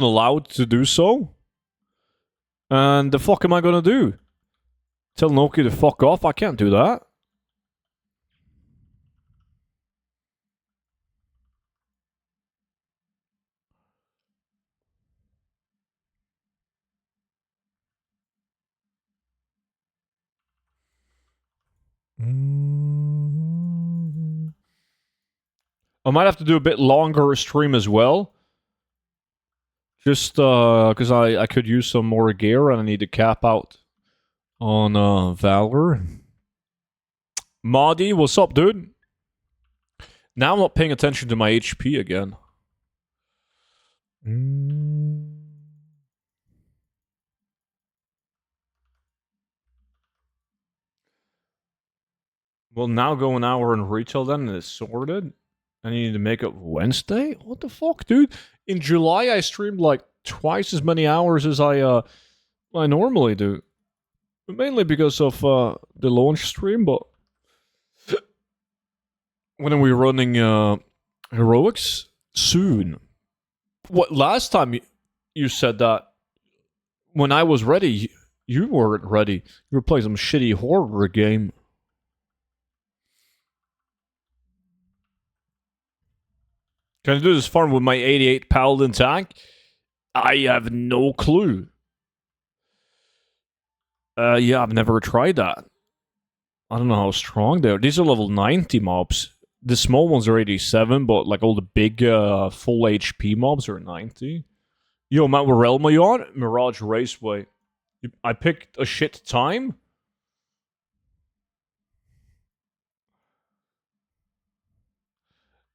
allowed to do so. And the fuck am I gonna do? Tell Nokia to fuck off? I can't do that. I might have to do a bit longer stream as well. Just because I could use some more gear and I need to cap out on Valor. Madi, what's up, dude? Now I'm not paying attention to my HP again. Well, now go an hour in retail then and it's sorted. I need to make up Wednesday? What the fuck, dude? In July, I streamed like twice as many hours as I normally do. Mainly because of the launch stream, but when are we running heroics? Soon. What, last time you said that when I was ready, you weren't ready. You were playing some shitty horror game. Can I do this farm with my 88 paladin tank? I have no clue. Yeah, I've never tried that. I don't know how strong they are. These are level 90 mobs. The small ones are 87, but like all the big full HP mobs are 90. Yo, Matt, what realm are you on? Mirage Raceway. I picked a shit time?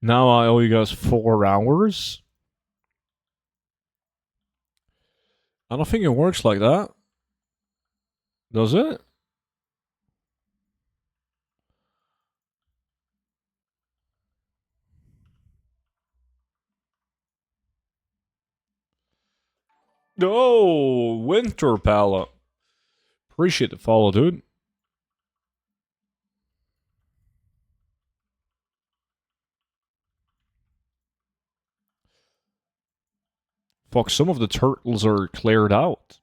Now I owe you guys 4 hours? I don't think it works like that. Does it? Oh, Winter Palette. Appreciate the follow, dude. Fuck, some of the turtles are cleared out.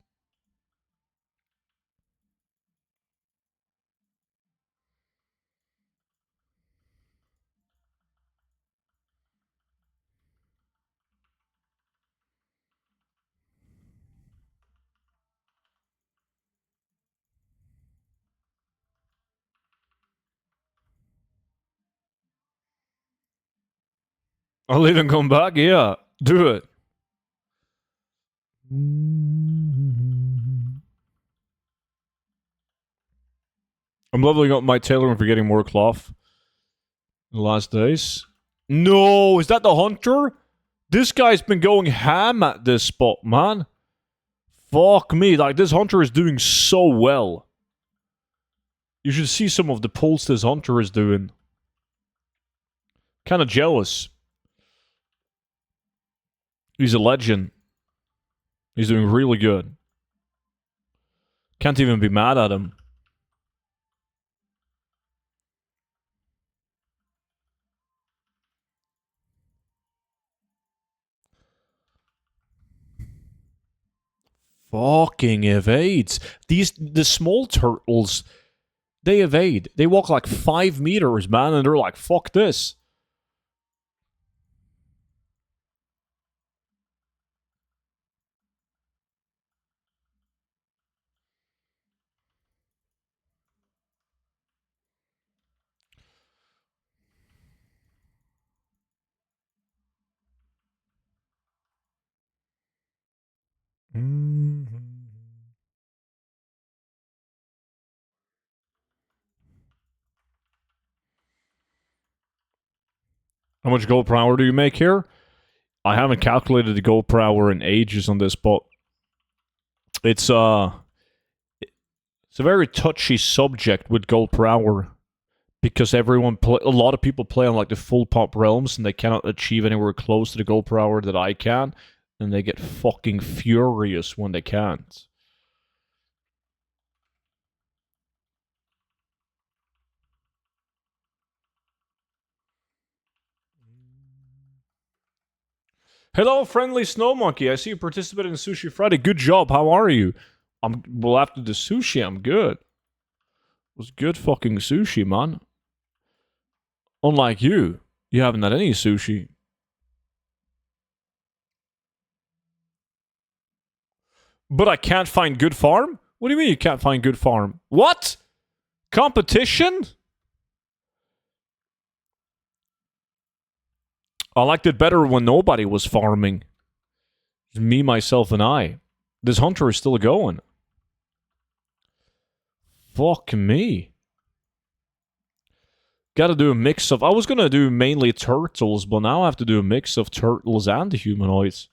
I'll even come back? Yeah, do it. I'm leveling up my tailor and for getting more cloth in the last days. No, is that the hunter? This guy's been going ham at this spot, man. Fuck me, like this hunter is doing so well. You should see some of the pulls this hunter is doing. Kind of jealous. He's a legend. He's doing really good. Can't even be mad at him. Fucking evades. The small turtles, they evade. They walk like 5 meters, man, and they're like, fuck this. How much gold per hour do you make here? I haven't calculated the gold per hour in ages on this, but it's a very touchy subject with gold per hour because a lot of people play on like the full pop realms and they cannot achieve anywhere close to the gold per hour that I can, and they get fucking furious when they can't. Hello, friendly snow monkey. I see you participated in Sushi Friday. Good job. How are you? Well, after the sushi, I'm good. It was good fucking sushi, man. Unlike you haven't had any sushi. But I can't find good farm? What do you mean you can't find good farm? What? Competition? I liked it better when nobody was farming. Just me, myself, and I. This hunter is still going. Fuck me. Gotta do a mix of... I was gonna do mainly turtles, but now I have to do a mix of turtles and humanoids.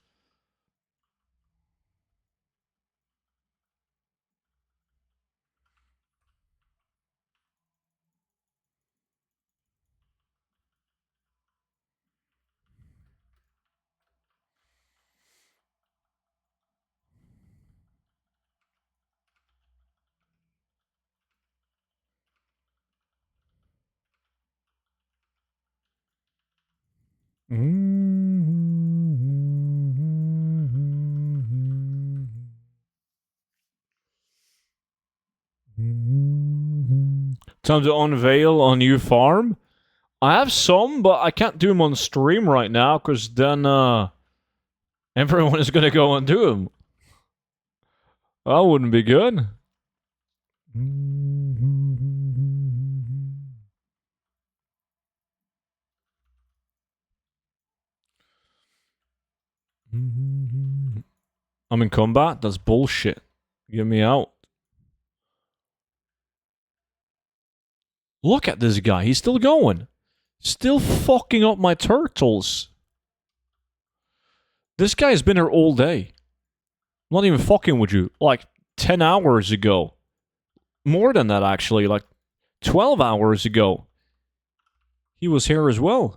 Time to unveil a new farm. I have some, but I can't do them on stream right now, because then everyone is gonna go and do them. That wouldn't be good. I'm in combat? That's bullshit. Get me out. Look at this guy. He's still going. Still fucking up my turtles. This guy's been here all day. I'm not even fucking with you. Like 10 hours ago. More than that, actually. Like 12 hours ago. He was here as well.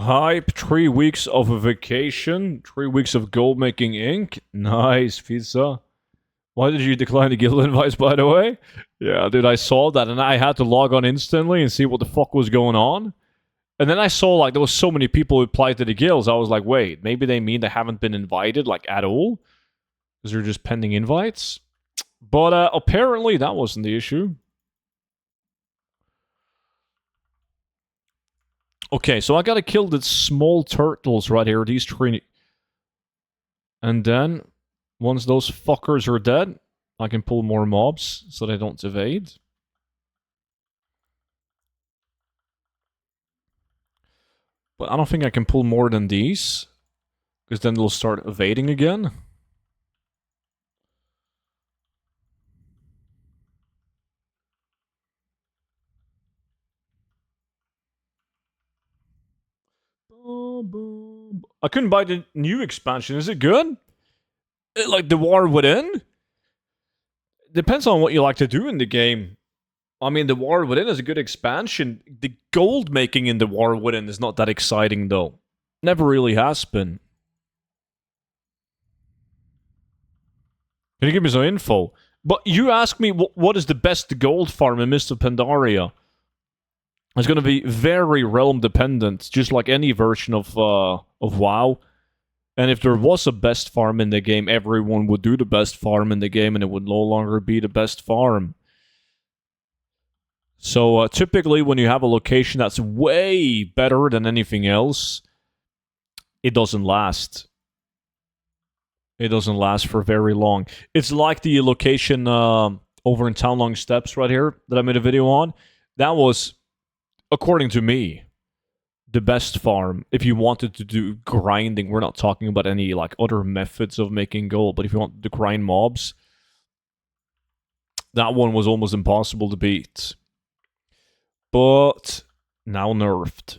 Hype, 3 weeks of a vacation, 3 weeks of gold making ink. Nice, pizza. Why did you decline the guild invites, by the way? Yeah, dude, I saw that and I had to log on instantly and see what the fuck was going on. And then I saw, like, there was so many people who applied to the guilds. I was like, wait, maybe they mean they haven't been invited, like, at all? Because they're just pending invites? But apparently that wasn't the issue. Okay, so I gotta kill the small turtles right here, these three. And then, once those fuckers are dead, I can pull more mobs so they don't evade. But I don't think I can pull more than these, because then they'll start evading again. I couldn't buy the new expansion. Is it good? Like the War Within? Depends on what you like to do in the game. I mean, the War Within is a good expansion. The gold making in the War Within is not that exciting, though. Never really has been. Can you give me some info? But you asked me what is the best gold farm in Mist of Pandaria. It's going to be very realm dependent, just like any version of WoW. And if there was a best farm in the game, everyone would do the best farm in the game, and it would no longer be the best farm. So typically, when you have a location that's way better than anything else, it doesn't last. It doesn't last for very long. It's like the location over in Townlong Steps right here that I made a video on. That was, according to me, the best farm. If you wanted to do grinding, we're not talking about any like other methods of making gold, but if you want to grind mobs, that one was almost impossible to beat. but now nerfed.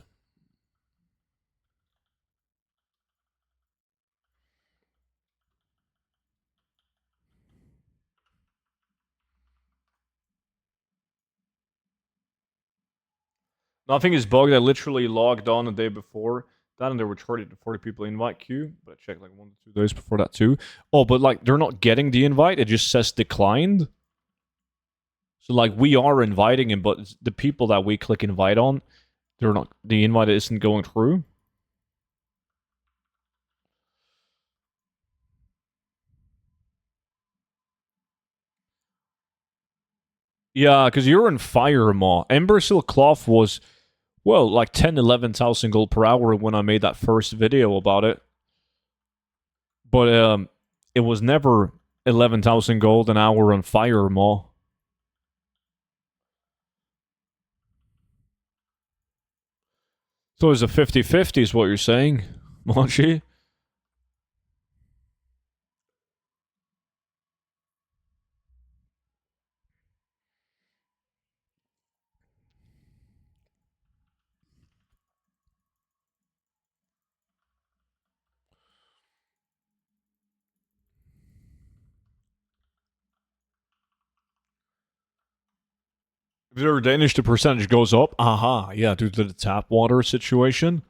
Nothing is bugged. I literally logged on the day before that, and there were 30 to 40 people invite queue. But I checked like 1 to 2 days before that too. Oh, but like they're not getting the invite. It just says declined. So like we are inviting him, but the people that we click invite on, they're not. The invite isn't going through. Yeah, because you're in Fire Maw. Embersil Cloth was, well, like 10, 11,000 gold per hour when I made that first video about it. But it was never 11,000 gold an hour on Fire Maw. So it's a 50-50 is what you're saying, Monchi? If they're Danish, the percentage goes up. Aha, yeah, due to the tap water situation.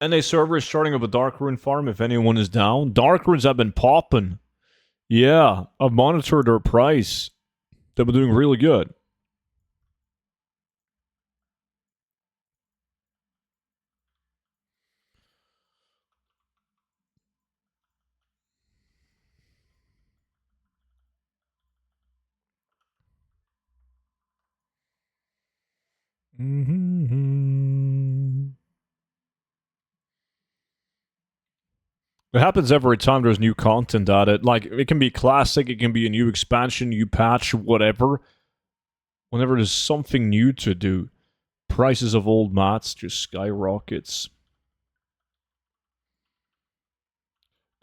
NA server is starting up a Dark Rune farm if anyone is down. Dark Runes have been popping. Yeah, I've monitored their price. They've been doing really good. It happens every time there's new content added. Like, it can be classic, it can be a new expansion, new patch, whatever. Whenever there's something new to do, prices of old mats just skyrockets.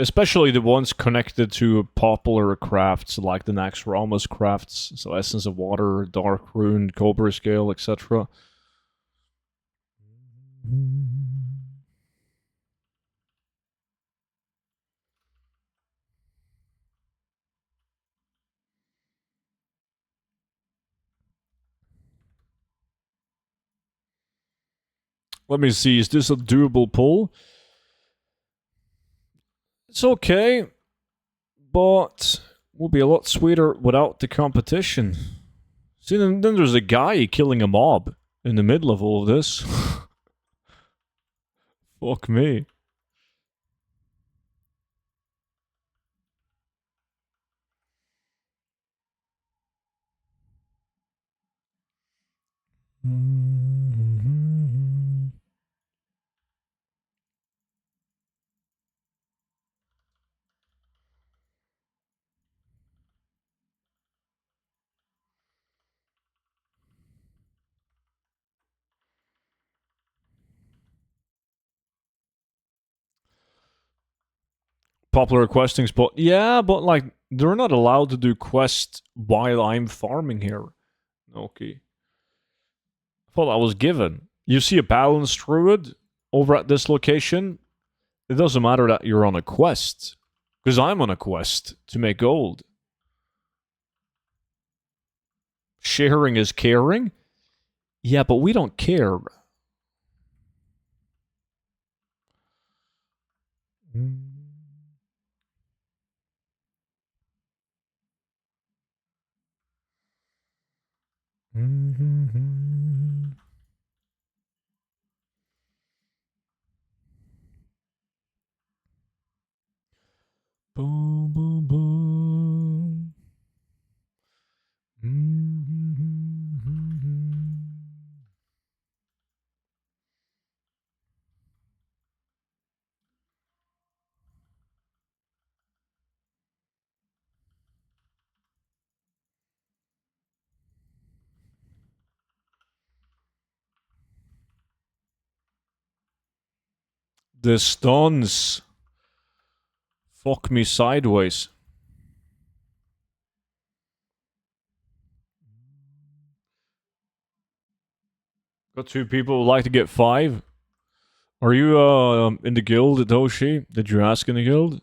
Especially the ones connected to popular crafts like the Naxxramas crafts, so Essence of Water, Dark Rune, Cobra Scale, etc. Let me see, is this a doable pull? It's okay, but will be a lot sweeter without the competition. See, then there's a guy killing a mob in the middle of all of this. Fuck me. Popular questing spot. Yeah, but like they're not allowed to do quests while I'm farming here. Okay. I thought I was given. You see a balanced druid over at this location. It doesn't matter that you're on a quest. Because I'm on a quest to make gold. Sharing is caring? Yeah, but we don't care. Boom, boom, boom. The stuns. Fuck me sideways. Got two people who like to get 5. Are you in the guild, Doshi? Did you ask in the guild?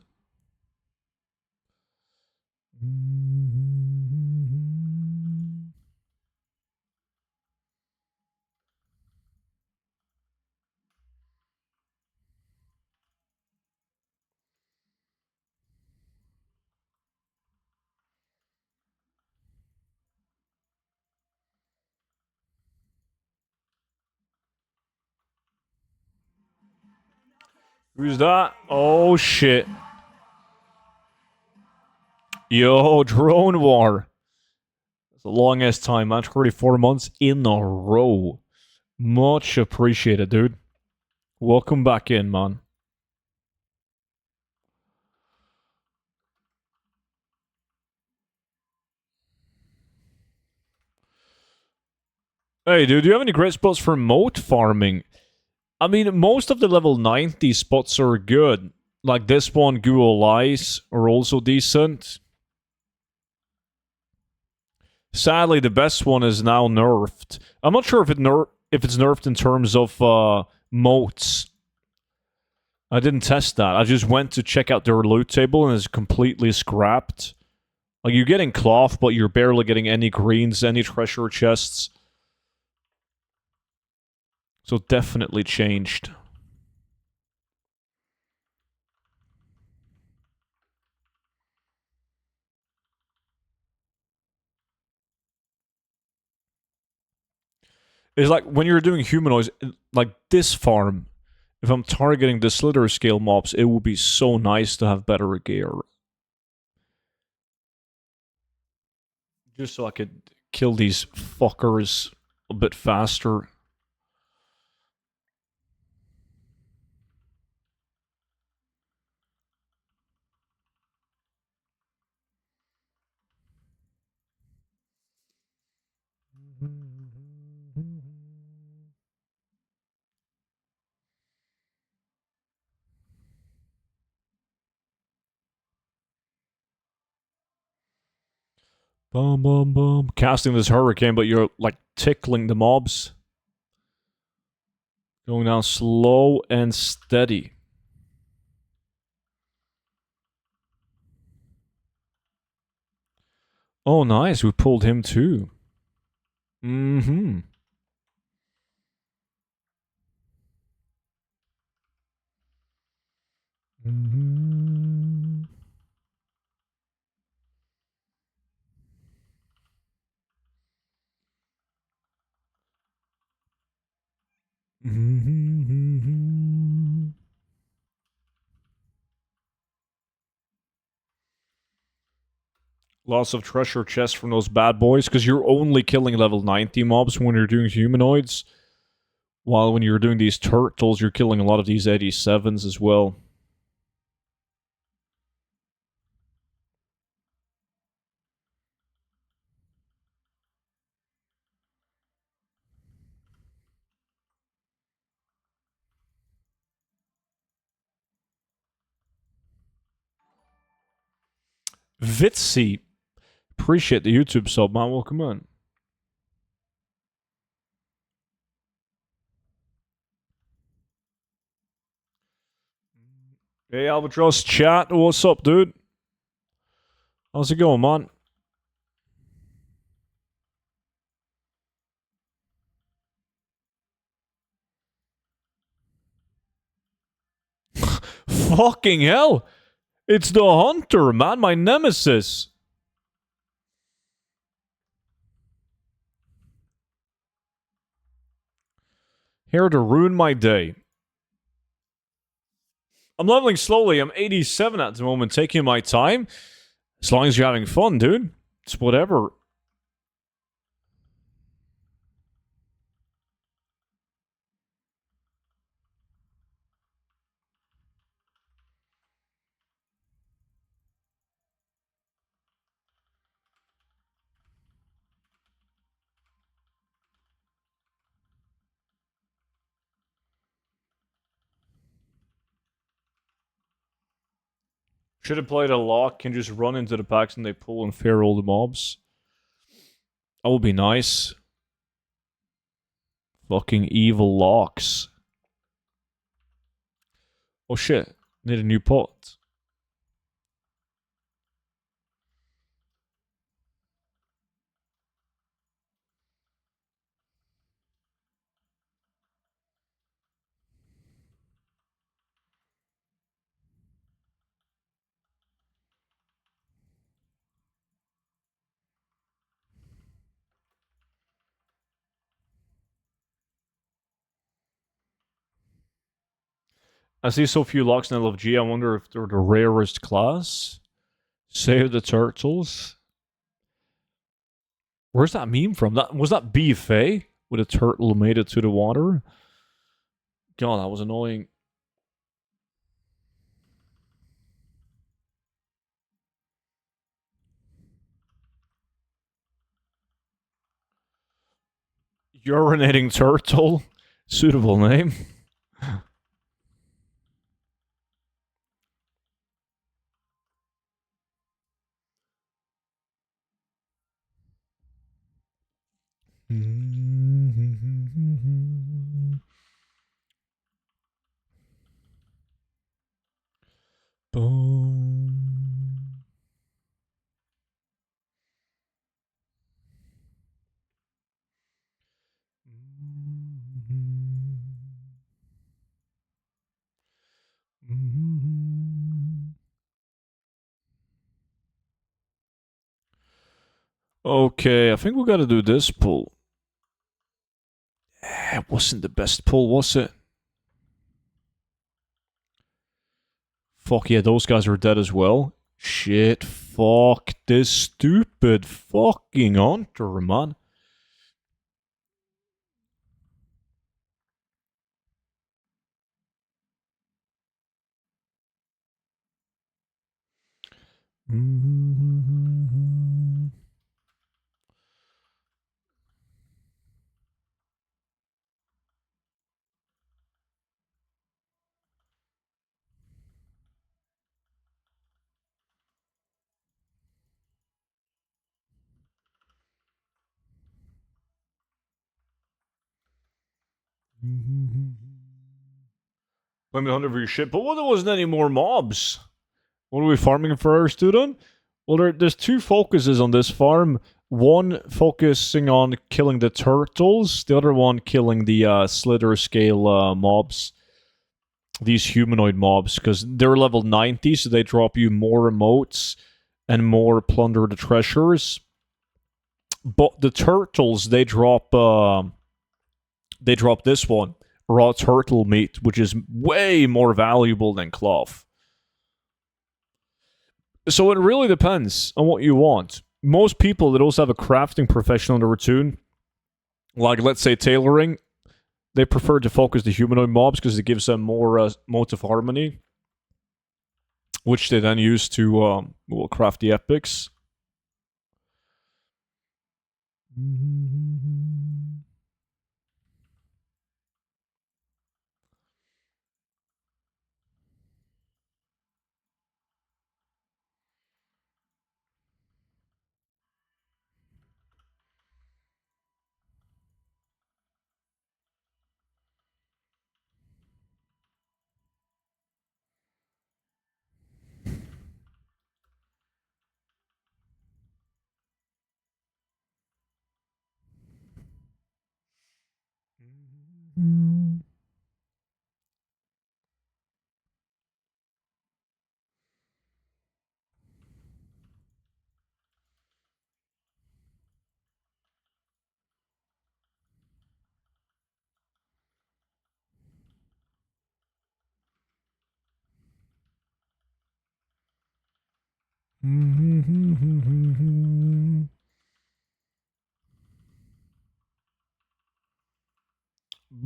Who's that? Oh shit. Yo, drone war. It's the longest time, man. 34 months in a row. Much appreciated, dude. Welcome back in, man. Hey, dude, do you have any great spots for moat farming? I mean, most of the level 90 spots are good. Like this one, Ghoul Eyes, are also decent. Sadly, the best one is now nerfed. I'm not sure if it's nerfed in terms of moats. I didn't test that. I just went to check out their loot table and it's completely scrapped. Like, you're getting cloth, but you're barely getting any greens, any treasure chests. So definitely changed. It's like when you're doing humanoids, like this farm, if I'm targeting the slither scale mobs, it would be so nice to have better gear. Just so I could kill these fuckers a bit faster. Boom, boom, boom. Casting this hurricane, but you're like tickling the mobs. Going down slow and steady. Oh, nice. We pulled him too. Mm-hmm. Mm-hmm. Mm-hmm. Lots of treasure chests from those bad boys, because you're only killing level 90 mobs when you're doing humanoids. While when you're doing these turtles, you're killing a lot of these 87s as well. Vitsy. Appreciate the YouTube sub, man. Welcome in. Hey, Albatross chat. What's up, dude? How's it going, man? Fucking hell. It's the Hunter, man. My nemesis. Here to ruin my day. I'm leveling slowly. I'm 87 at the moment, taking my time. As long as you're having fun, dude. It's whatever. Should have played a lock, can just run into the packs and they pull and fair all the mobs. That would be nice. Fucking evil locks. Oh shit, need a new pot. I see so few locks in LFG, I wonder if they're the rarest class. Save the turtles. Where's that meme from? Was that BFA? With a turtle made it to the water? God, that was annoying. Urinating turtle? Suitable name. Boom. Okay, I think we gotta do this pull. It wasn't the best pull, was it? Fuck yeah, those guys are dead as well. Shit, fuck this stupid fucking hunter, man. Let me hunt for your shit, but what, there wasn't any more mobs. What are we farming for our student? Well, there's two focuses on this farm. One focusing on killing the turtles, the other one killing the slither scale mobs. These humanoid mobs, because they're level 90, so they drop you more emotes and more plunder the treasures. But the turtles, they drop this one, raw turtle meat, which is way more valuable than cloth. So it really depends on what you want. Most people that also have a crafting profession on the Ratoon, like let's say tailoring, they prefer to focus the humanoid mobs because it gives them more motive harmony, which they then use to craft the epics.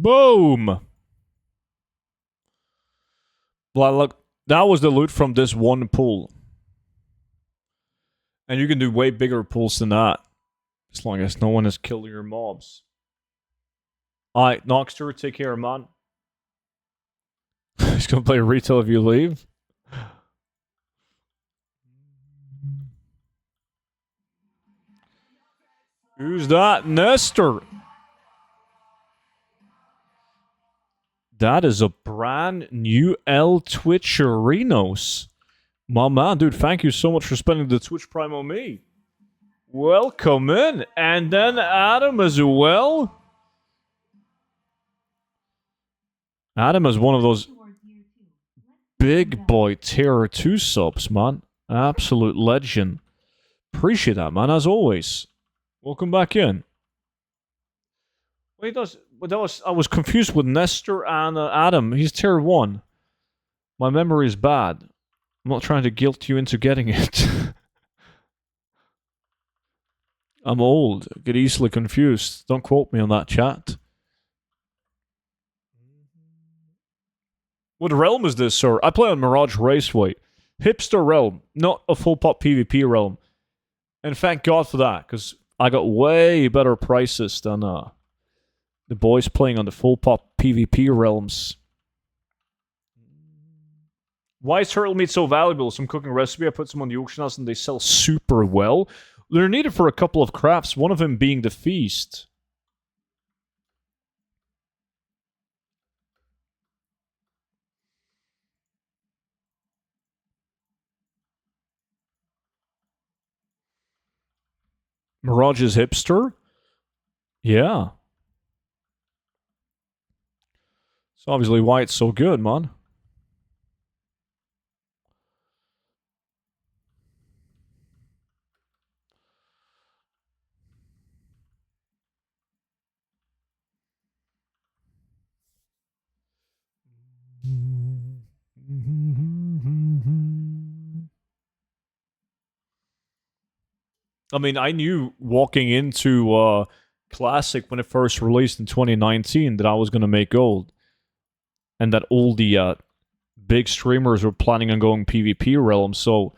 Boom! Well, look, that was the loot from this one pool. And you can do way bigger pulls than that. As long as no one is killing your mobs. Alright, Noxter, take care, man. He's gonna play retail if you leave. Who's that? Nestor. That is a brand new L Twitcherinos. My man, dude, thank you so much for spending the Twitch Prime on me. Welcome in. And then Adam as well. Adam is one of those big boy tier 2 subs, man. Absolute legend. Appreciate that, man, as always. Welcome back in. Wait, I was confused with Nestor and Adam. He's tier 1. My memory is bad. I'm not trying to guilt you into getting it. I'm old. I get easily confused. Don't quote me on that, chat. What realm is this, sir? I play on Mirage Raceway. Hipster realm, not a full pop PvP realm. And thank God for that, because I got way better prices than the boys playing on the full pop PvP realms. Why is turtle meat so valuable? Some cooking recipe, I put some on the auction house and they sell super well. They're needed for a couple of crafts, one of them being the feast. Mirage is hipster? Yeah. That's obviously why it's so good, man. I mean, I knew walking into Classic when it first released in 2019 that I was going to make gold. And that all the big streamers were planning on going PvP realm. So,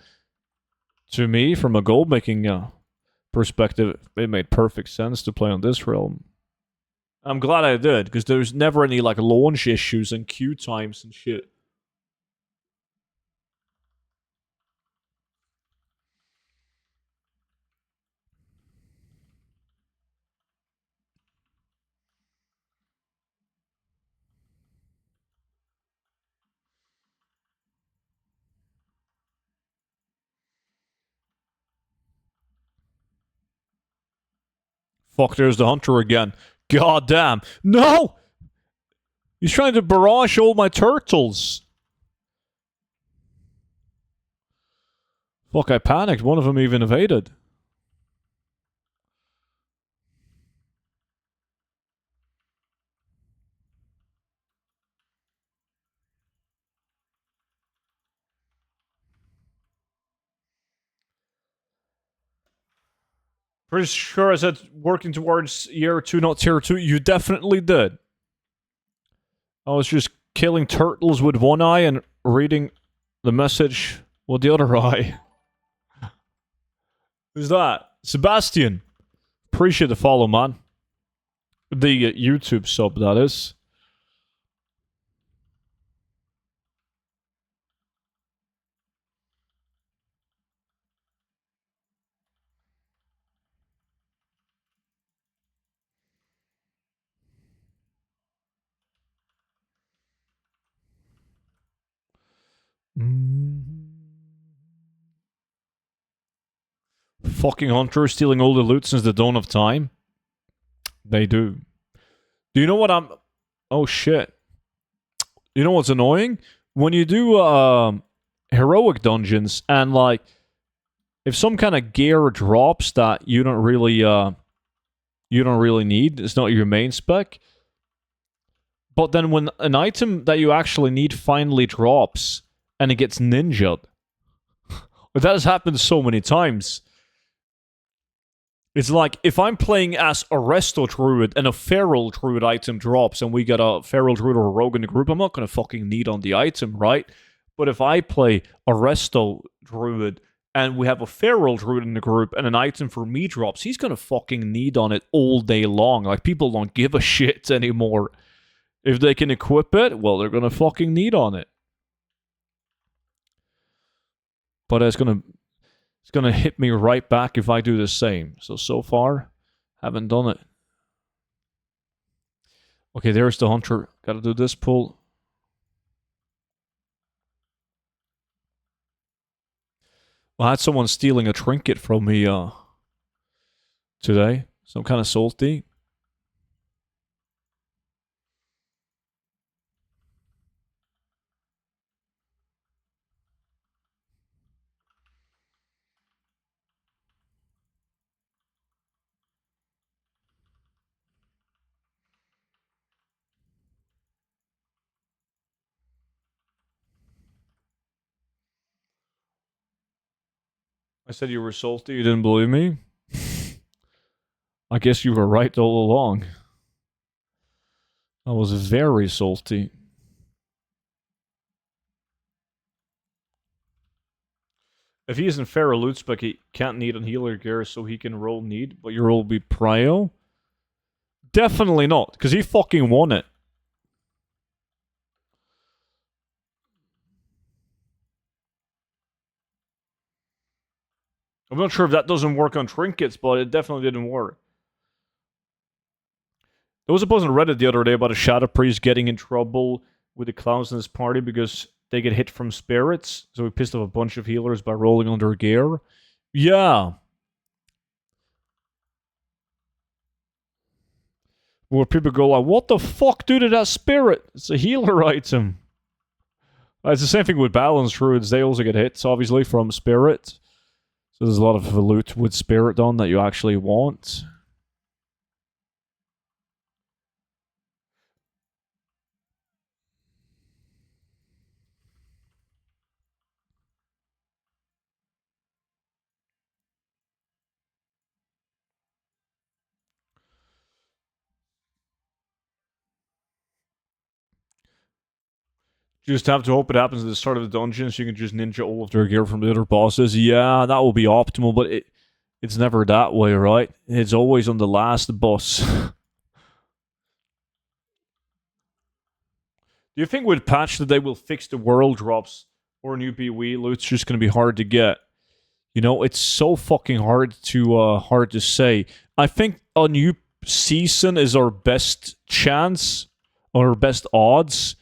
to me, from a gold making perspective, it made perfect sense to play on this realm. I'm glad I did, because there's never any like launch issues and queue times and shit. Fuck, there's the hunter again. God damn. No! He's trying to barrage all my turtles. Fuck, I panicked. One of them even evaded. Pretty sure I said working towards year 2, not tier 2. You definitely did. I was just killing turtles with one eye and reading the message with the other eye. Who's that? Sebastian. Appreciate the follow, man. The YouTube sub, that is. Fucking hunters stealing all the loot since the dawn of time. They do. Do you know what I'm... Oh, shit. You know what's annoying? When you do heroic dungeons and, like, if some kind of gear drops that you don't really need, it's not your main spec, but then when an item that you actually need finally drops and it gets ninja'd, that has happened so many times. It's like, if I'm playing as a Resto Druid and a Feral Druid item drops and we get a Feral Druid or a Rogue in the group, I'm not going to fucking need on the item, right? But if I play a Resto Druid and we have a Feral Druid in the group and an item for me drops, he's going to fucking need on it all day long. Like, people don't give a shit anymore. If they can equip it, well, they're going to fucking need on it. But it's going to hit me right back if I do the same. So far, Haven't done it. Okay, there's the hunter. Gotta do this pull. Well, I had someone stealing a trinket from me today, so I'm kind of salty. I said you were salty. You didn't believe me? I guess you were right all along. I was very salty. If he isn't Pharaoh loot spec, he can't need on healer gear, so he can roll need, but your roll will be prio? Definitely not, because he fucking won it. I'm not sure if that doesn't work on trinkets, but it definitely didn't work. There was a post on Reddit the other day about a Shadow Priest getting in trouble with the clowns in his party because they get hit from spirits, so he pissed off a bunch of healers by rolling under gear. Yeah. Where people go like, what the fuck, dude, is that spirit? It's a healer item. It's the same thing with Balance Druids. They also get hits, obviously, from spirit. So there's a lot of loot with spirit on that you actually want. You just have to hope it happens at the start of the dungeon so you can just ninja all of their gear from the other bosses. Yeah, that will be optimal, but it's never that way, right? It's always on the last boss. Do you think with patch that they will fix the world drops or new BWE loot's just going to be hard to get? You know, it's so fucking hard to say. I think a new season is our best chance, or our best odds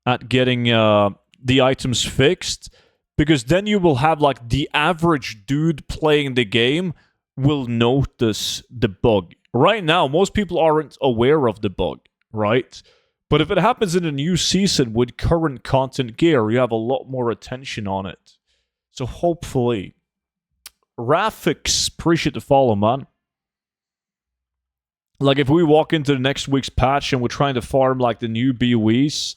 at getting the items fixed, because then you will have like the average dude playing the game will notice the bug. Right now, most people aren't aware of the bug, right? But if it happens in a new season with current content gear, you have a lot more attention on it. So hopefully. Rafix, appreciate the follow, man. Like, if we walk into the next week's patch and we're trying to farm, like, the new BWEs,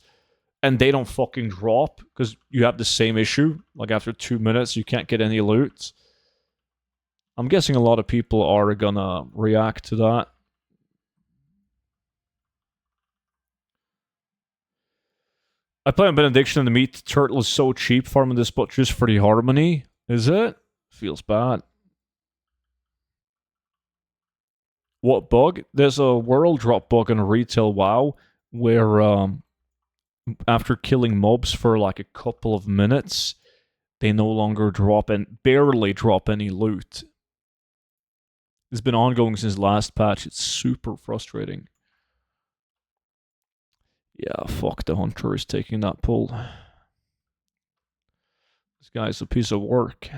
and they don't fucking drop, because you have the same issue, like, after 2 minutes, you can't get any loot. I'm guessing a lot of people are gonna react to that. I play on Benediction, and the meat turtle is so cheap farming this spot just for the harmony. Is it? Feels bad. What bug? There's a world drop bug in a retail WoW where after killing mobs for like a couple of minutes, they no longer drop and barely drop any loot. It's been ongoing since last patch. It's super frustrating. Yeah, fuck, the hunter is taking that pull. This guy's a piece of work.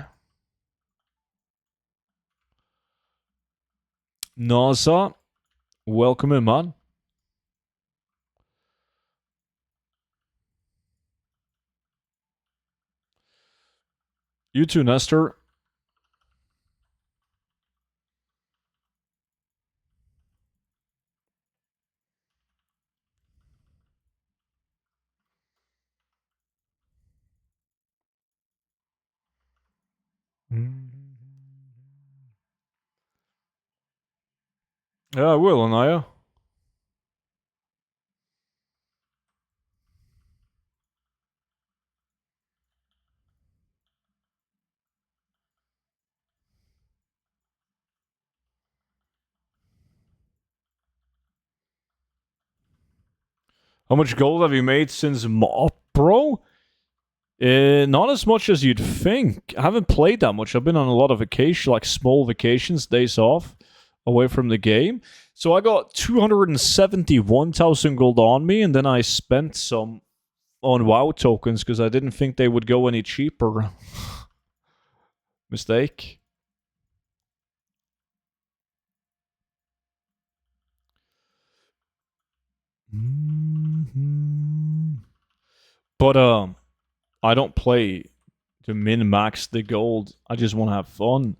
Naza, welcome in, man. You too, Nestor. Yeah, I will, Anaya. How much gold have you made since MoP, bro? Not as much as you'd think. I haven't played that much. I've been on a lot of vacation, like small vacations, days off. away from the game. So I got 271,000 gold on me, and then I spent some on WoW tokens because I didn't think they would go any cheaper. Mistake. But I don't play to min-max the gold. I just want to have fun.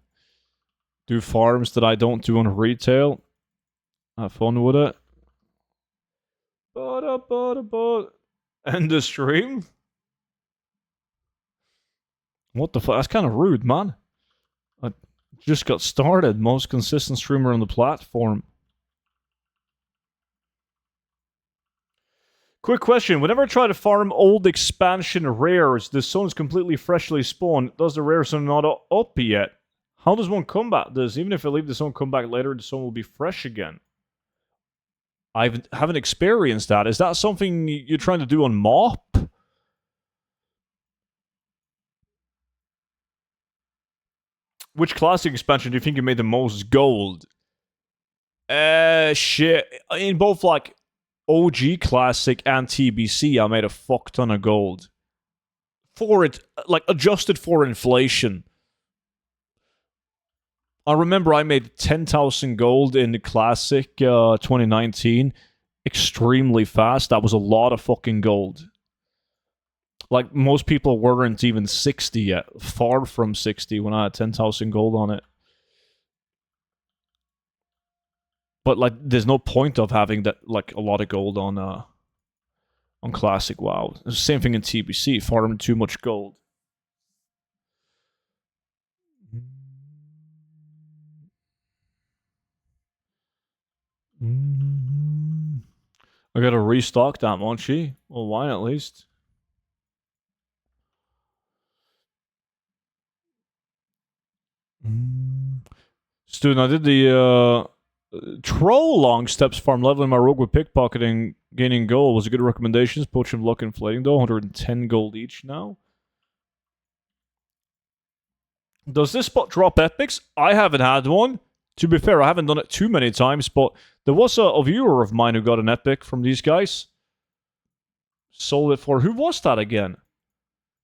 Do farms that I don't do on retail. Have fun with it. End the stream? What the fuck? That's kind of rude, man. I just got started. Most consistent streamer on the platform. Quick question. Whenever I try to farm old expansion rares, the zone's completely freshly spawned. Does the rare zone not up yet? How does one combat this? Even if I leave the zone, come back later, the zone will be fresh again. I haven't experienced that. Is that something you're trying to do on MoP? Which classic expansion do you think you made the most gold? Shit. In both, like, OG Classic and TBC, I made a fuck ton of gold. For it, like, adjusted for inflation. I remember I made 10,000 gold in the Classic 2019. Extremely fast. That was a lot of fucking gold. Like, most people weren't even 60 yet. Far from 60 when I had 10,000 gold on it. But, like, there's no point of having that, like, a lot of gold on Classic WoW. Same thing in TBC. Farm too much gold. I gotta restock that Monchi. Well, why at least? Student, I did the troll long steps farm, leveling my rogue with pickpocketing, gaining gold. Was a good recommendations. Potion of luck inflating though, 110 gold each now. Does this spot drop epics? I haven't had one. To be fair, I haven't done it too many times, but there was a viewer of mine who got an epic from these guys. Sold it for... Who was that again?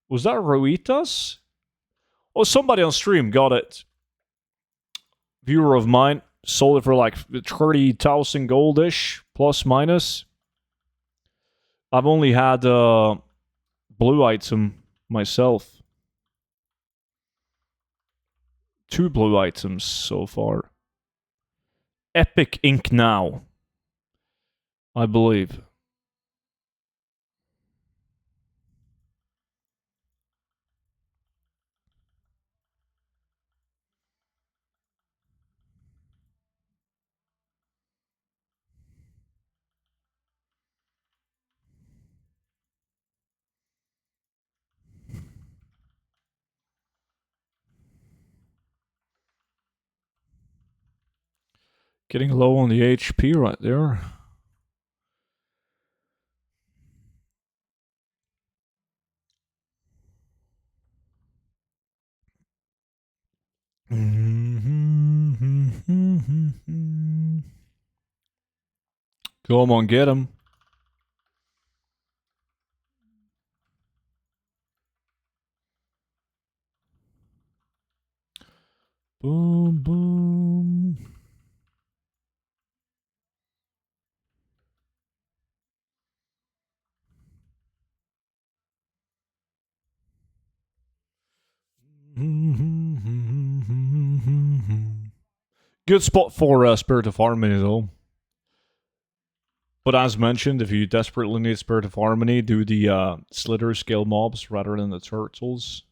Was that Roitas? Oh, somebody on stream got it. Viewer of mine. Sold it for like 30,000 gold-ish, plus minus. I've only had blue item myself. 2 blue items so far. Epic Ink now, I believe. Getting low on the HP right there. Come on, get him. Boom, boom. Good spot for Spirit of Harmony, though. But as mentioned, if you desperately need Spirit of Harmony, do the Slither scale mobs rather than the turtles.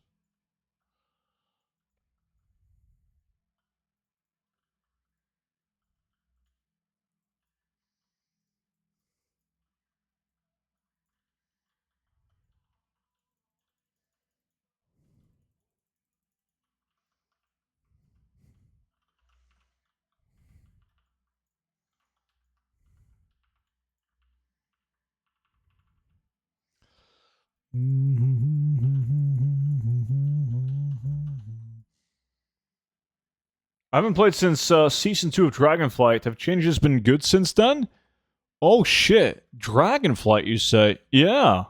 I haven't played since season 2 of Dragonflight. Have changes been good since then? Oh shit. Dragonflight, you say? Yeah.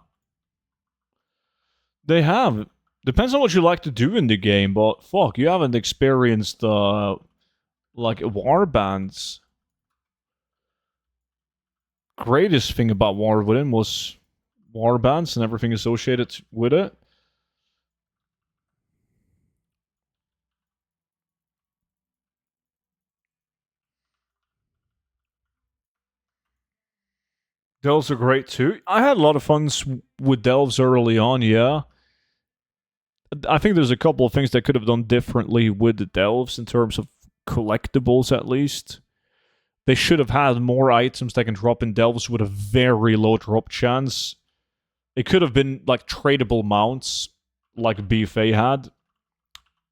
They have. Depends on what you like to do in the game, but fuck, you haven't experienced like warbands. Greatest thing about War Within was warbands and everything associated with it. Delves are great too. I had a lot of fun with delves early on, yeah. I think there's a couple of things that could have done differently with the delves in terms of collectibles, at least. They should have had more items that can drop in delves with a very low drop chance. It could have been like tradable mounts, like BFA had.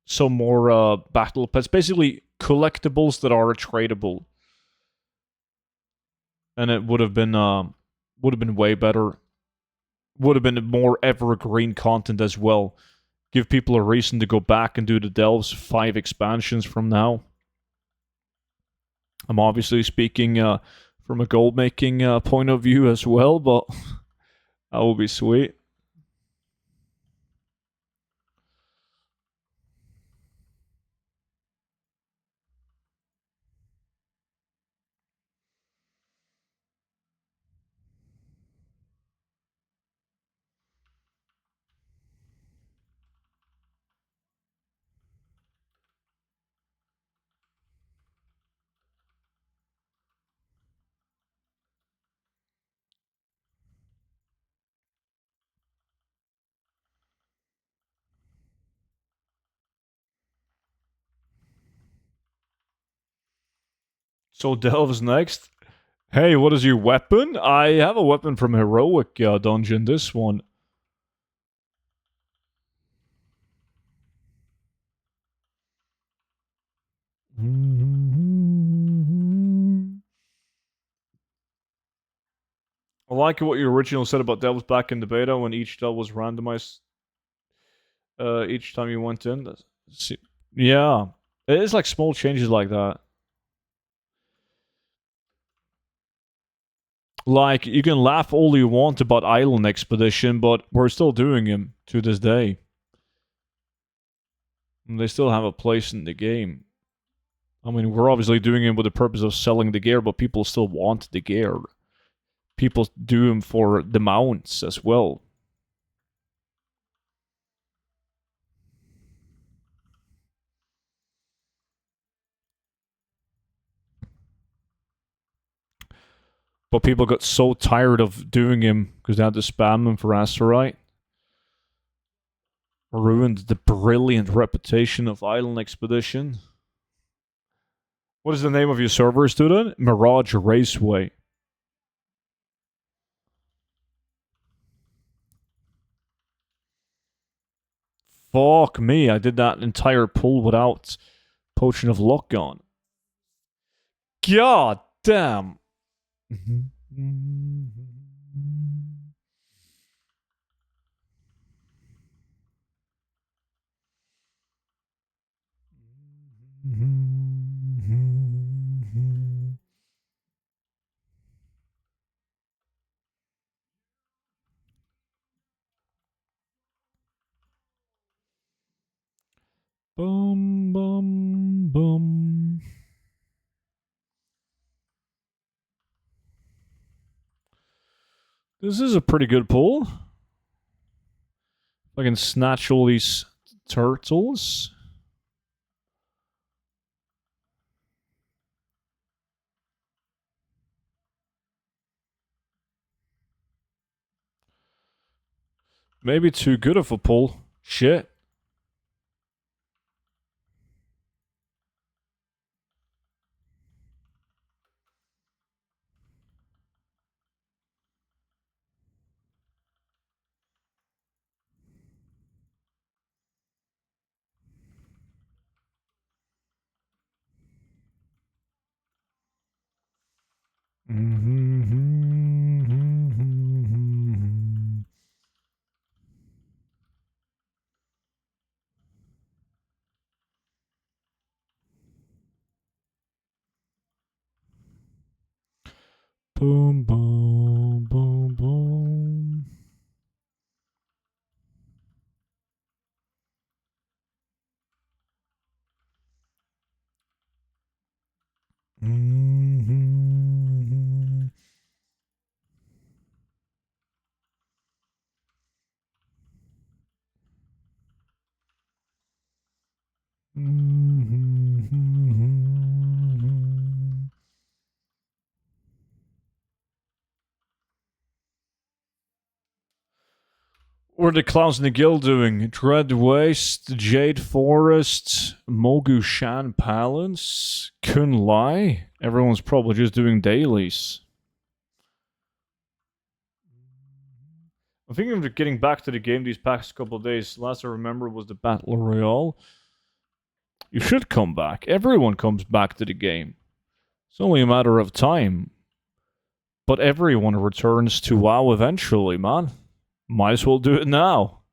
Some more battle pets, basically collectibles that are tradable, and it would have been way better. Would have been more evergreen content as well. Give people a reason to go back and do the delves 5 expansions from now. I'm obviously speaking from a gold making point of view as well, but that will be sweet. So delves next. Hey, what is your weapon? I have a weapon from Heroic Dungeon, this one. I like what you originally said about delves back in the beta when each delve was randomized each time you went in. Yeah. It is like small changes like that. Like, you can laugh all you want about Island Expedition, but we're still doing them to this day. And they still have a place in the game. I mean, we're obviously doing it with the purpose of selling the gear, but people still want the gear. People do them for the mounts as well. But people got so tired of doing him because they had to spam him for Asterite. Ruined the brilliant reputation of Island Expedition. What is the name of your server, student? Mirage Raceway. Fuck me, I did that entire pull without Potion of Luck on. God damn. Bum, bum, bum. This is a pretty good pull. I can snatch all these turtles. Maybe too good of a pull. Shit. Boom, boom, boom, boom. Mm-hmm. Mm-hmm. What are the clowns in the guild doing? Dread Waste, Jade Forest, Mogu Shan Palace, Kun Lai. Everyone's probably just doing dailies. I'm thinking of getting back to the game these past couple of days. Last I remember was the Battle Royale. You should come back. Everyone comes back to the game. It's only a matter of time. But everyone returns to WoW eventually, man. Might as well do it now.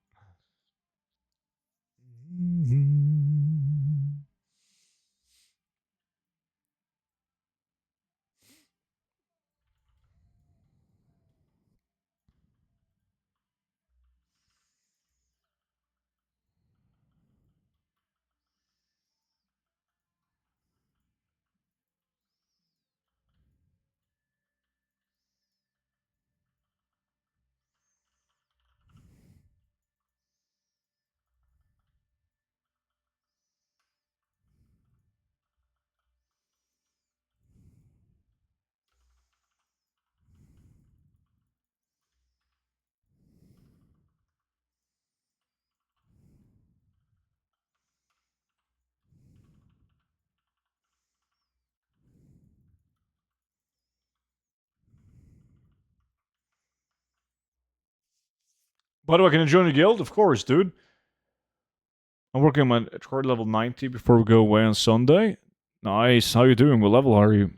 By the way, can I join the guild? Of course, dude. I'm working on my Troy level 90 before we go away on Sunday. Nice. How you doing? What level are you?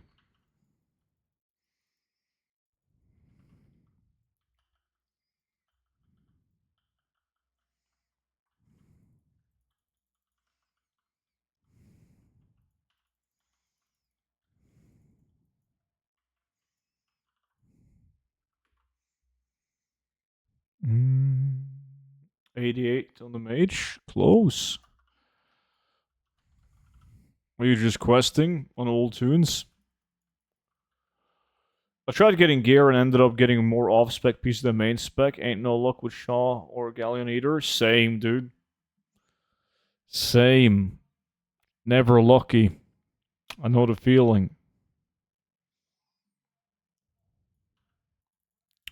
Mm, 88 on the mage. Close. Are you just questing on old tunes? I tried getting gear and ended up getting more off-spec pieces than main spec. Ain't no luck with Shaw or Galleon Eater. Same, dude. Same. Never lucky. I know the feeling.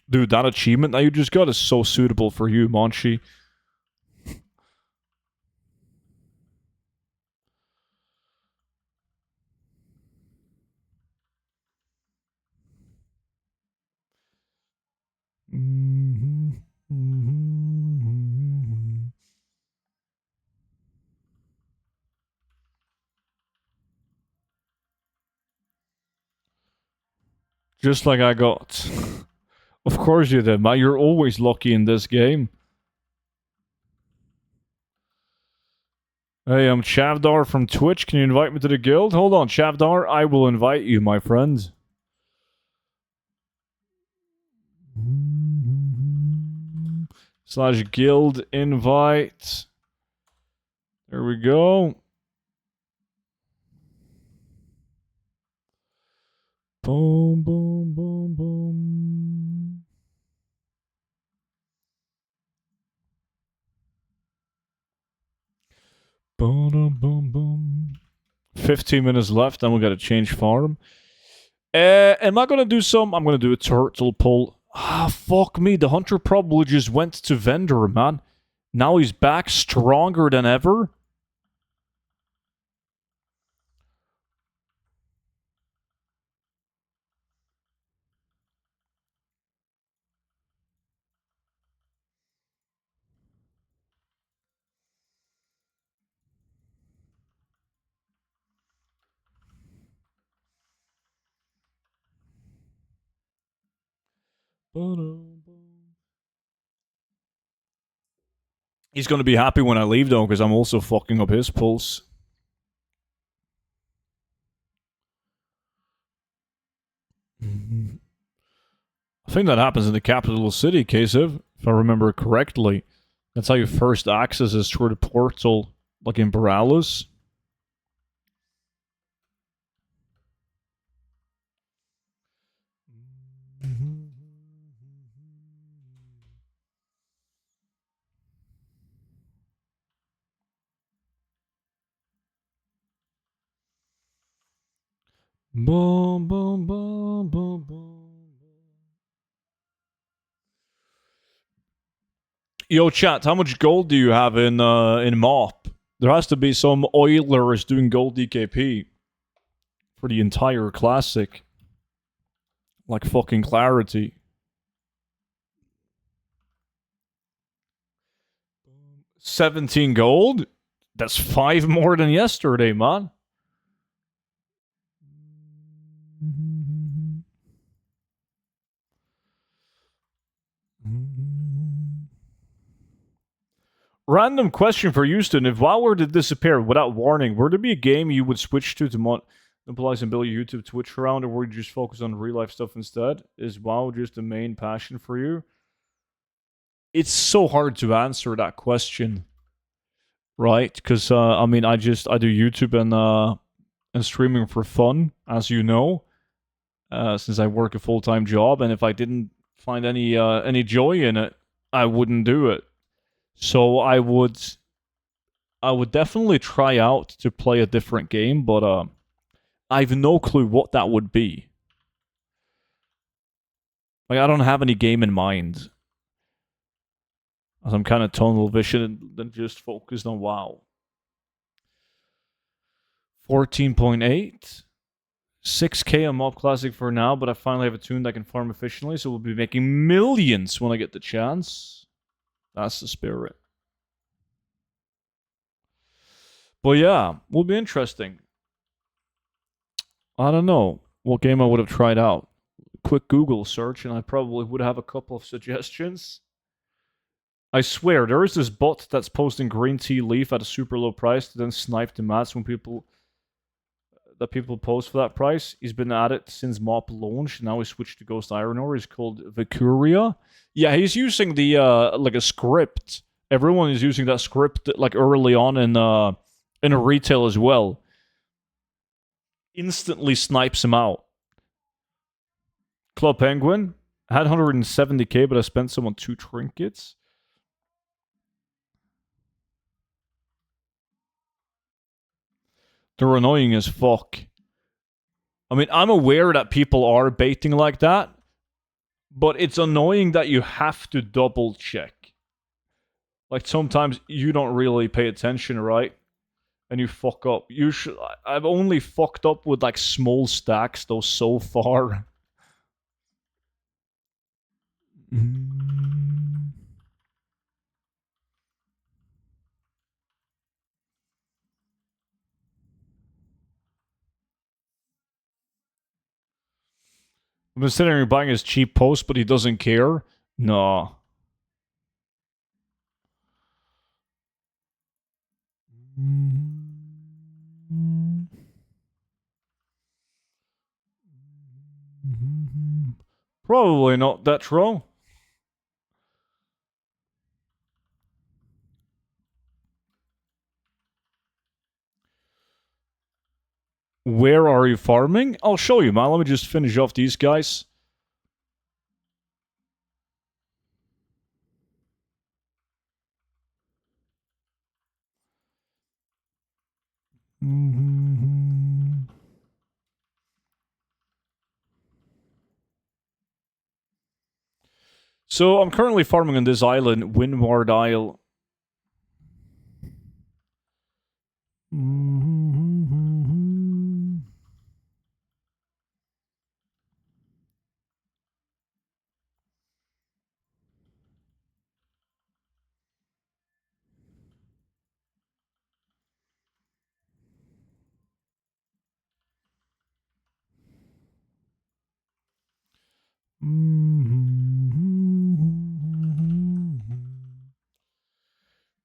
Dude, that achievement that you just got is so suitable for you, Monchi. Mm-hmm. Mm-hmm. Just like I got. Of course you did, man. You're always lucky in this game. Hey, I'm Chavdar from Twitch. Can you invite me to the guild? Hold on, Chavdar. I will invite you, my friend. Slash guild invite. There we go. Boom, boom, boom, boom. Boom, boom, boom. 15 minutes left, then we gotta change farm. Am I gonna do some? I'm gonna do a turtle pull. Ah, fuck me. The hunter probably just went to vendor, man. Now he's back stronger than ever. He's gonna be happy when I leave, though, because I'm also fucking up his pulse. I think that happens in the capital city, Kasev, if I remember correctly. That's how you first access is through the portal, like in Borealis. Boom, boom, boom, boom, boom. Yo, chat, how much gold do you have in MoP? There has to be some Oilers doing gold DKP for the entire classic. Like fucking clarity. 17 gold? That's 5 more than yesterday, man. Random question for Houston. If WoW were to disappear without warning, would there be a game you would switch to monopolize and build a YouTube Twitch around, or would you just focus on real life stuff instead? Is WoW just the main passion for you? It's so hard to answer that question, right? Because I mean, I do YouTube and streaming for fun, as you know, since I work a full-time job, and if I didn't find any joy in it, I wouldn't do it. So I would definitely try out to play a different game, but I have no clue what that would be. Like, I don't have any game in mind, as I'm kind of tunnel vision and just focused on WoW. 14.8. 6k on MoP Classic for now, but I finally have a tune that can farm efficiently, so we'll be making millions when I get the chance. That's the spirit. But yeah, will be interesting. I don't know what game I would have tried out. Quick Google search, and I probably would have a couple of suggestions. I swear, there is this bot that's posting green tea leaf at a super low price to then snipe the mats when people post for that price. He's been at it since MoP launch. Now he switched to Ghost Iron Ore. He's called Vicuria. Yeah, he's using the like a script. Everyone is using that script like early on in a retail as well. Instantly snipes him out. Club Penguin had 170k, but I spent some on 2 trinkets. They're annoying as fuck. I mean, I'm aware that people are baiting like that, but it's annoying that you have to double check. Like, sometimes you don't really pay attention, right? And you fuck up. I've only fucked up with like small stacks though so far. I'm considering buying his cheap post, but he doesn't care. No. Probably not that troll. Where are you farming? I'll show you, man. Let me just finish off these guys. So I'm currently farming on this island, Windward Isle.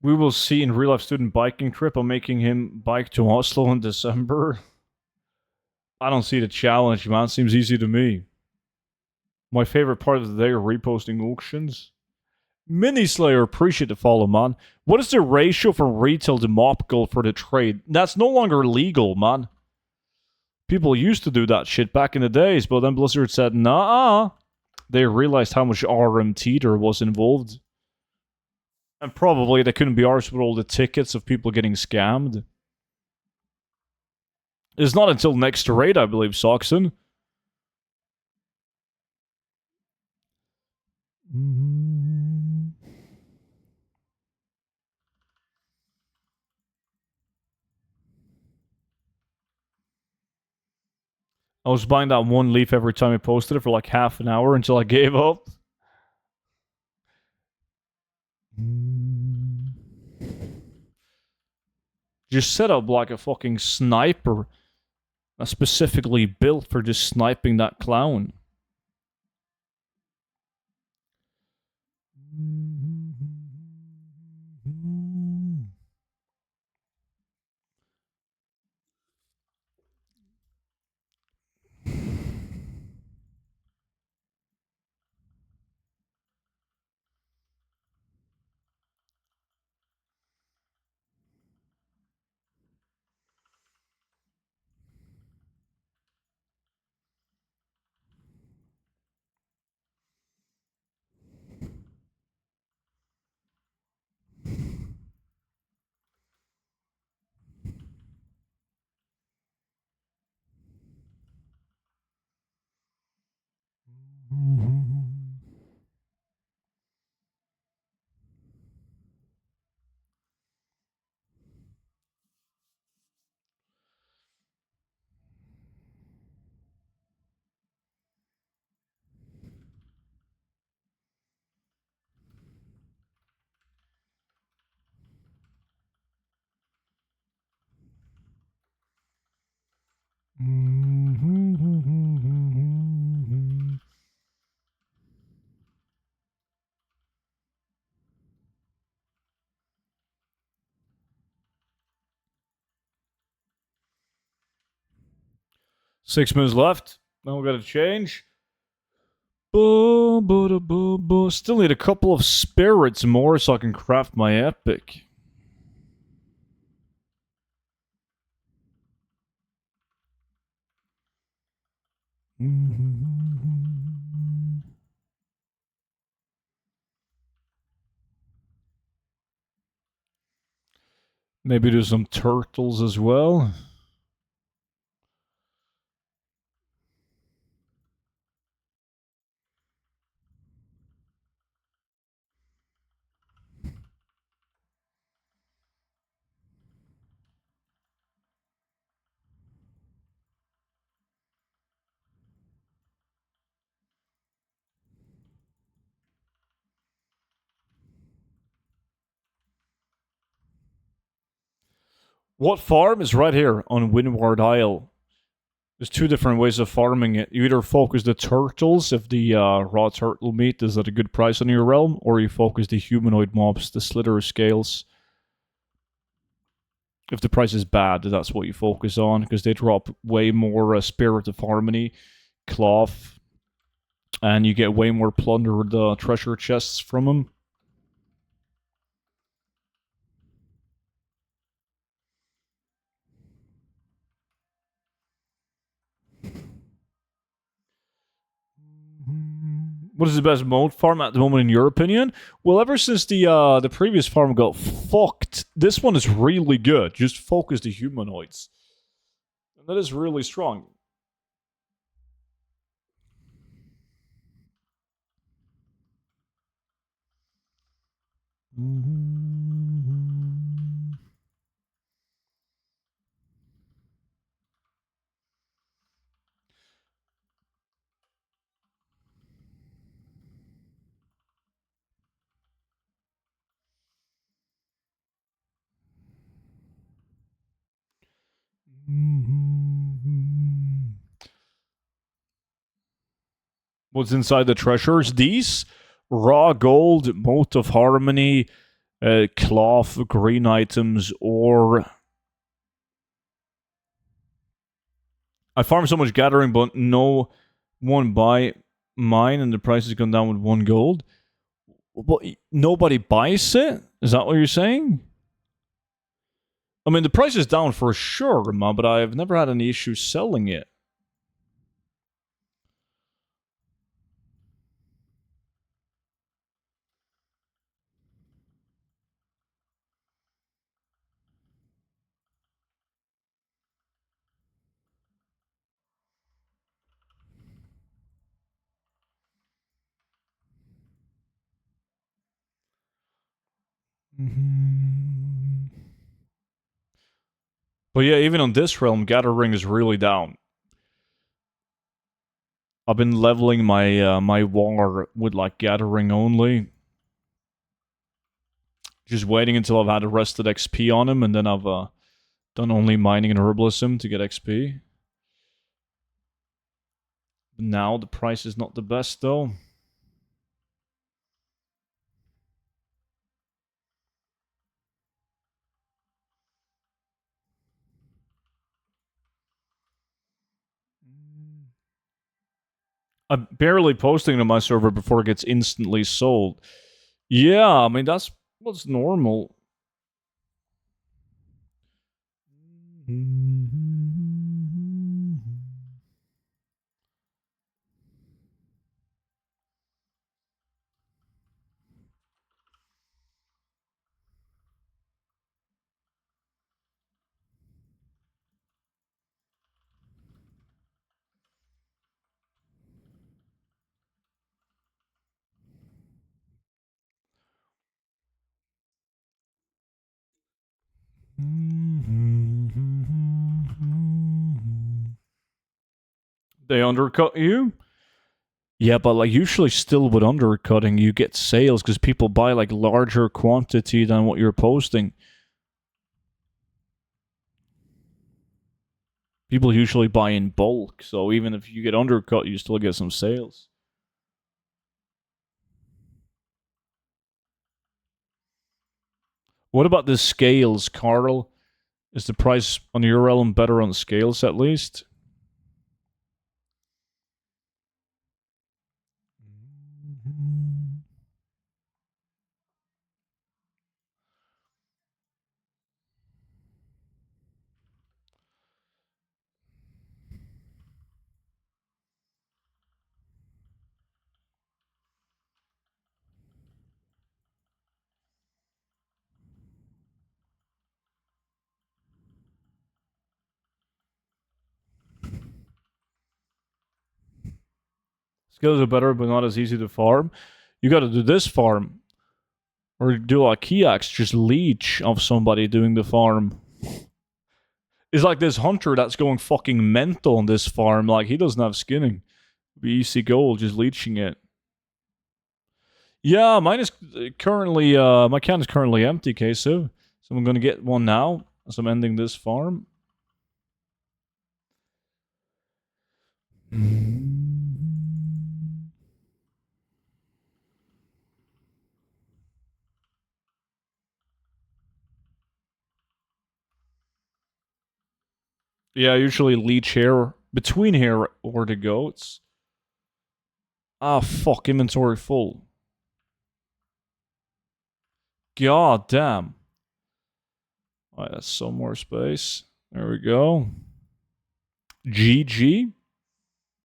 We will see in real life student biking trip. I'm making him bike to Oslo in December. I don't see the challenge, man. Seems easy to me. My favorite part of the day are reposting auctions. Mini Slayer, appreciate the follow, man. What is the ratio from retail to MoP gold for the trade? That's no longer legal, man. People used to do that shit back in the days, but then Blizzard said, nah. They realized how much RMT there was involved. And probably they couldn't be arsed with all the tickets of people getting scammed. It's not until next raid, I believe, Soxon. I was buying that one leaf every time I posted it for like half an hour until I gave up. Just set up like a fucking sniper that's specifically built for just sniping that clown. Six minutes left. Now we gotta change. Still need a couple of spirits more so I can craft my epic. Maybe do some turtles as well. What farm is right here on Windward Isle? There's two different ways of farming it. You either focus the turtles if the raw turtle meat is at a good price on your realm, or you focus the humanoid mobs, the slither scales. If the price is bad, that's what you focus on, because they drop way more Spirit of Harmony, Cloth, and you get way more plundered treasure chests from them. What is the best MoP farm at the moment, in your opinion? Well, ever since the previous farm got fucked, this one is really good. Just focus the humanoids. And that is really strong. What's inside the treasures? These raw gold, mote of harmony, cloth, green items, or I farm so much gathering, but no one buy. mine and the price has gone down with 1 gold. But nobody buys it? Is that what you're saying? I mean, the price is down for sure, but I've never had any issues selling it. But yeah, even on this realm, gathering is really down. I've been leveling my my war with like gathering only. Just waiting until I've had arrested XP on him, and then I've done only mining and herbalism to get XP. Now the price is not the best though. I'm barely posting to my server before it gets instantly sold. Yeah, I mean, that's what's normal. They undercut you? Yeah, but like usually still with undercutting, you get sales because people buy like larger quantity than what you're posting. People usually buy in bulk, so even if you get undercut, you still get some sales. What about the scales, Carl? Is the price on your realm better on scales at least? Scales are better, but not as easy to farm. You gotta do this farm. Or do like Kiax, just leech of somebody doing the farm. It's like this hunter that's going fucking mental on this farm. Like, he doesn't have skinning. Be easy gold, just leeching it. Yeah, mine is currently, my can is currently empty, Queso. So I'm gonna get one now as I'm ending this farm. Yeah, I usually leech here, between here or the goats. Ah, fuck, inventory full. God damn. Alright, that's some more space. There we go. GG.